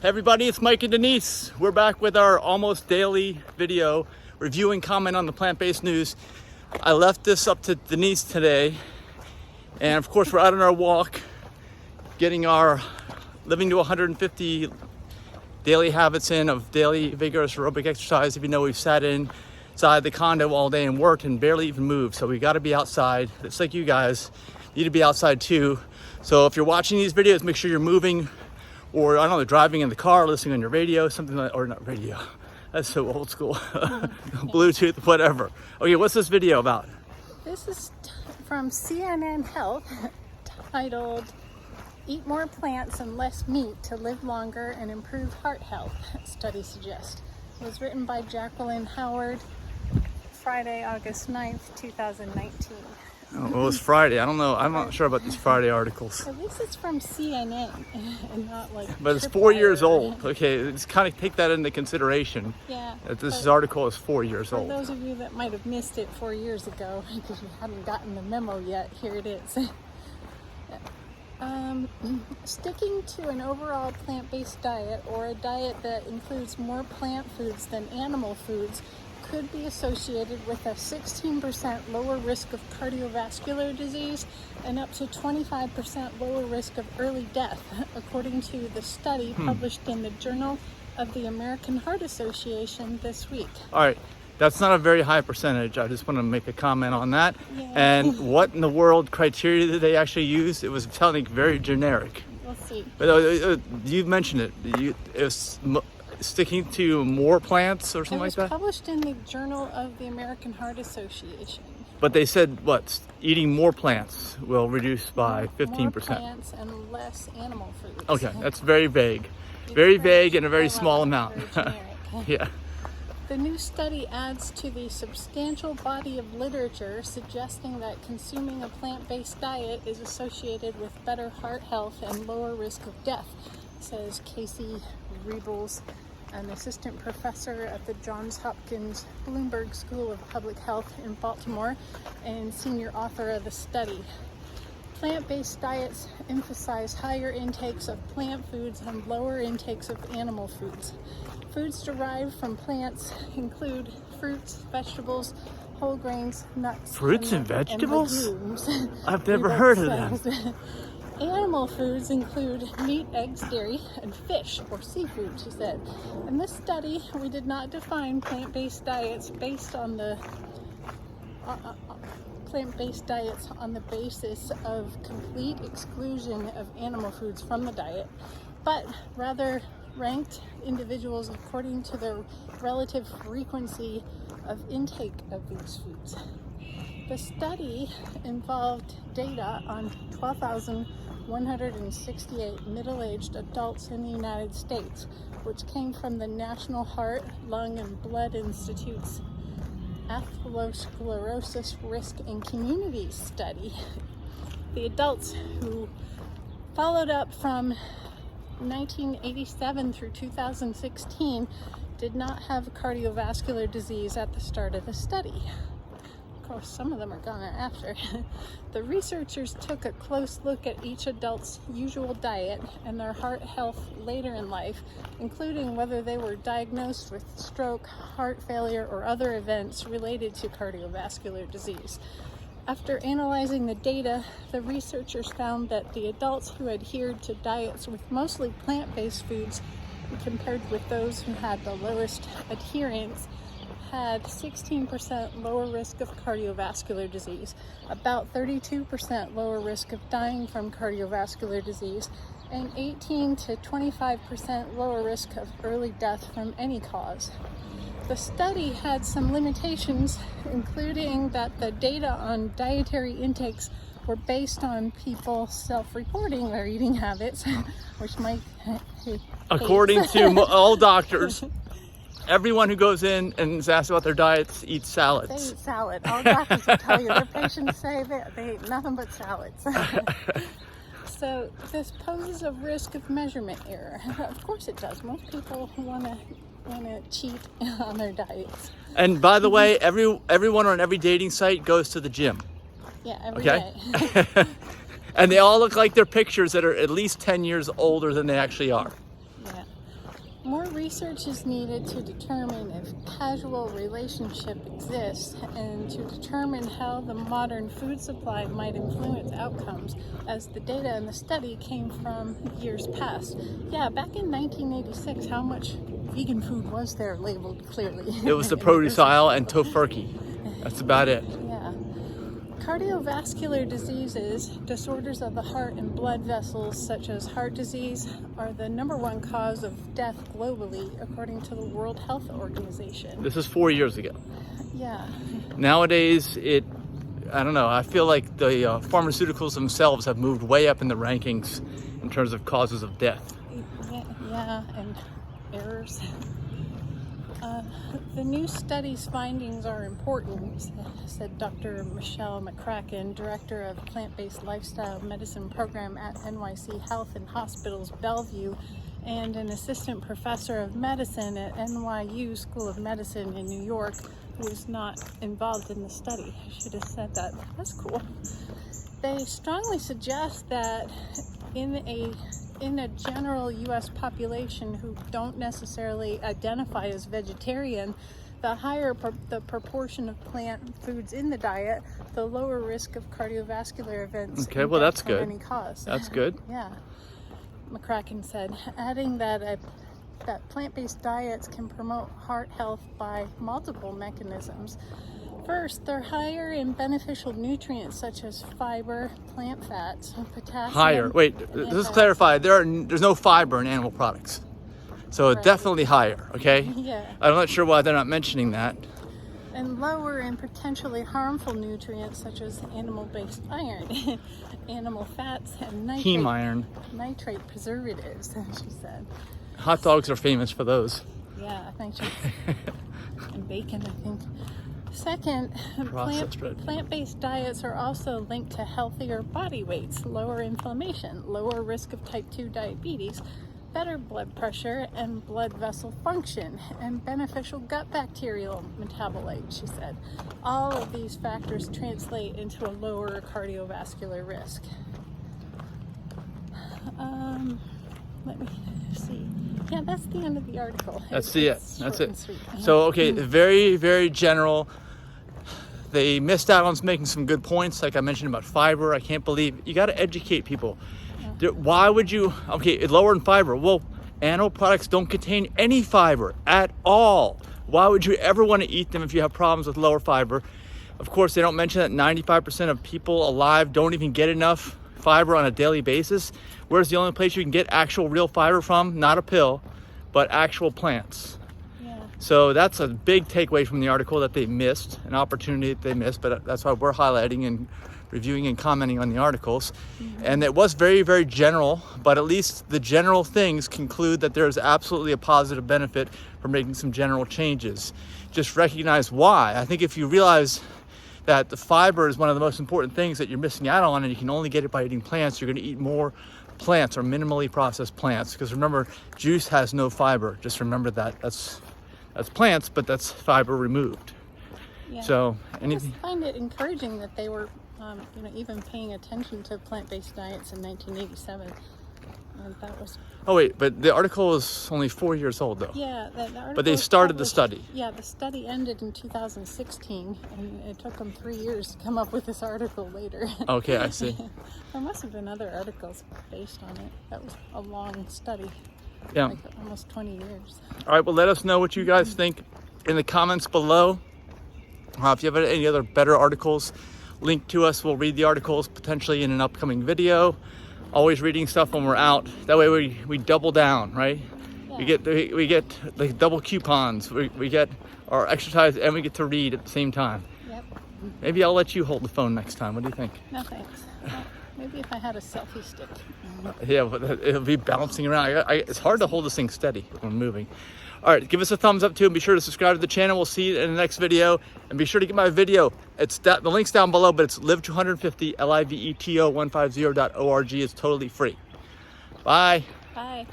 Hey everybody, it's Mike and Denise. We're back with our almost daily video review and comment on the plant-based news. I left this up to Denise today, and of course we're out on our walk, getting our living to 150 daily habits in of daily vigorous aerobic exercise. If you know, we've sat inside the condo all day and worked and barely even moved, so we got to be outside. It's like you guys need to be outside too. So if you're watching these videos, make sure you're moving, or I don't know, driving in the car, listening on your radio, something like, or not radio, that's so old school, Bluetooth, whatever. Okay, what's this video about? This is from CNN Health, titled, "Eat More Plants and Less Meat to Live Longer and Improve Heart Health," study suggests. It was written by Jacqueline Howard, Friday, August 9th, 2019. Oh, well, it's Friday. I don't know. I'm not sure about these Friday articles. At least it's from CNN and not like. But it's 4 years old. Okay, just kind of take that into consideration. Yeah. That this article is 4 years For old. those of you that might have missed it 4 years ago because you hadn't gotten the memo yet, here it is. Sticking to an overall plant-based diet, or a diet that includes more plant foods than animal foods, could be associated with a 16% lower risk of cardiovascular disease and up to 25% lower risk of early death, according to the study published in the Journal of the American Heart Association this week. All right, that's not a very high percentage. I just want to make a comment on that. Yeah. And what in the world criteria did they actually use? It was sounding very generic. We'll see. But you mentioned it. It was sticking to more plants or something like that? It was published in the Journal of the American Heart Association. But they said, what, eating more plants will reduce by 15%. More plants and less animal foods. Okay, that's very vague. Very vague and a very small amount. Very generic. Yeah. The new study adds to the substantial body of literature suggesting that consuming a plant-based diet is associated with better heart health and lower risk of death, says Casey Rebels, an assistant professor at the Johns Hopkins Bloomberg School of Public Health in Baltimore and senior author of the study. Plant-based diets emphasize higher intakes of plant foods and lower intakes of animal foods. Foods derived from plants include fruits, vegetables, whole grains, nuts, Fruits and vegetables? And legumes. I've never heard of them. Animal foods include meat, eggs, dairy, and fish, or seafood, she said. In this study, we did not define plant-based diets based on the basis of complete exclusion of animal foods from the diet, but rather ranked individuals according to their relative frequency of intake of these foods. The study involved data on 12,168 middle-aged adults in the United States, which came from the National Heart, Lung, and Blood Institute's Atherosclerosis Risk and Communities study. The adults, who followed up from 1987 through 2016, did not have cardiovascular disease at the start of the study. Of course, some of them are gone after. The researchers took a close look at each adult's usual diet and their heart health later in life, including whether they were diagnosed with stroke, heart failure, or other events related to cardiovascular disease. After analyzing the data, the researchers found that the adults who adhered to diets with mostly plant-based foods, compared with those who had the lowest adherence, had 16% lower risk of cardiovascular disease, about 32% lower risk of dying from cardiovascular disease, and 18 to 25% lower risk of early death from any cause. The study had some limitations, including that the data on dietary intakes were based on people self-reporting their eating habits, which Mike hates. According to all doctors, everyone who goes in and is asked about their diets eats salads. They eat salad. All doctors will tell you. Their patients say that they eat nothing but salads. So this poses a risk of measurement error. Of course it does. Most people want to cheat on their diets. And by the way, everyone on every dating site goes to the gym. Yeah, every day. And they all look like they're pictures that are at least 10 years older than they actually are. Yeah. More research is needed to determine if causal relationship exists and to determine how the modern food supply might influence outcomes, as the data in the study came from years past. Yeah, back in 1986, how much vegan food was there labeled clearly? It was the produce aisle and tofurkey. That's about it. Yeah. Cardiovascular diseases, disorders of the heart and blood vessels such as heart disease, are the #1 cause of death globally, according to the World Health Organization. This is 4 years ago. Yeah. Nowadays, I don't know, I feel like the pharmaceuticals themselves have moved way up in the rankings in terms of causes of death. Yeah, and errors. The new study's findings are important, said Dr. Michelle McCracken, director of plant-based lifestyle medicine program at NYC Health and Hospitals Bellevue, and an assistant professor of medicine at NYU School of Medicine in New York, who was not involved in the study. I should have said that. That's cool. They strongly suggest that in a general U.S. population who don't necessarily identify as vegetarian, the higher the proportion of plant foods in the diet, the lower risk of cardiovascular events. Okay, well that's good. Any cause. That's good. Yeah, McCracken said, adding that plant-based diets can promote heart health by multiple mechanisms. First, they're higher in beneficial nutrients such as fiber, plant fats, potassium. Higher. Wait, let's clarify. There's no fiber in animal products. So Right. definitely higher, okay? Yeah. I'm not sure why they're not mentioning that. And lower in potentially harmful nutrients such as animal-based iron, animal fats, and Heme iron. nitrate preservatives, she said. Hot dogs are famous for those. Yeah, I think and bacon, I think. Second, Processed bread. plant-based diets are also linked to healthier body weights, lower inflammation, lower risk of type 2 diabetes, better blood pressure and blood vessel function, and beneficial gut bacterial metabolite, she said. All of these factors translate into a lower cardiovascular risk. Let me see. Yeah, that's the end of the article. That's It's it. sweet. So, okay, very, very general. They missed out on making some good points, like I mentioned about fiber. I can't believe, you got to educate people. Why would you, okay, lower in fiber. Well, animal products don't contain any fiber at all. Why would you ever want to eat them if you have problems with lower fiber? Of course, they don't mention that 95% of people alive don't even get enough fiber on a daily basis. Where's the only place you can get actual real fiber from? Not a pill, but actual plants. Yeah. So that's a big takeaway from the article that they missed, an opportunity that they missed, but that's why we're highlighting and reviewing and commenting on the articles. Mm-hmm. And it was very, very general, but at least the general things conclude that there's absolutely a positive benefit for making some general changes. Just recognize why. I think if you realize that the fiber is one of the most important things that you're missing out on, and you can only get it by eating plants, you're going to eat more plants or minimally processed plants. Because remember, juice has no fiber. Just remember that. That's plants, but that's fiber removed. Yeah. So I anything. just find it encouraging that they were, even paying attention to plant-based diets in 1987. And that was. Oh wait, but the article is only 4 years old though. Yeah, the article. But they started the study. Yeah, the study ended in 2016, and it took them 3 years to come up with this article later. Okay, I see. There must have been other articles based on it. That was a long study. Yeah. Like almost 20 years. All right, well, let us know what you guys think in the comments below. If you have any other better articles, link to us. We'll read the articles potentially in an upcoming video. Always reading stuff when we're out. That way we double down, right? Yeah. We get like double coupons. We get our exercise and we get to read at the same time. Yep. Maybe I'll let you hold the phone next time. What do you think? No thanks. Maybe if I had a selfie stick. Yeah, but it'll be bouncing around. It's hard to hold this thing steady when we're moving. All right, give us a thumbs up too, and be sure to subscribe to the channel. We'll see you in the next video, and be sure to get my video. The link's down below, but it's live to 150, liveto150.org. It's totally free. Bye. Bye.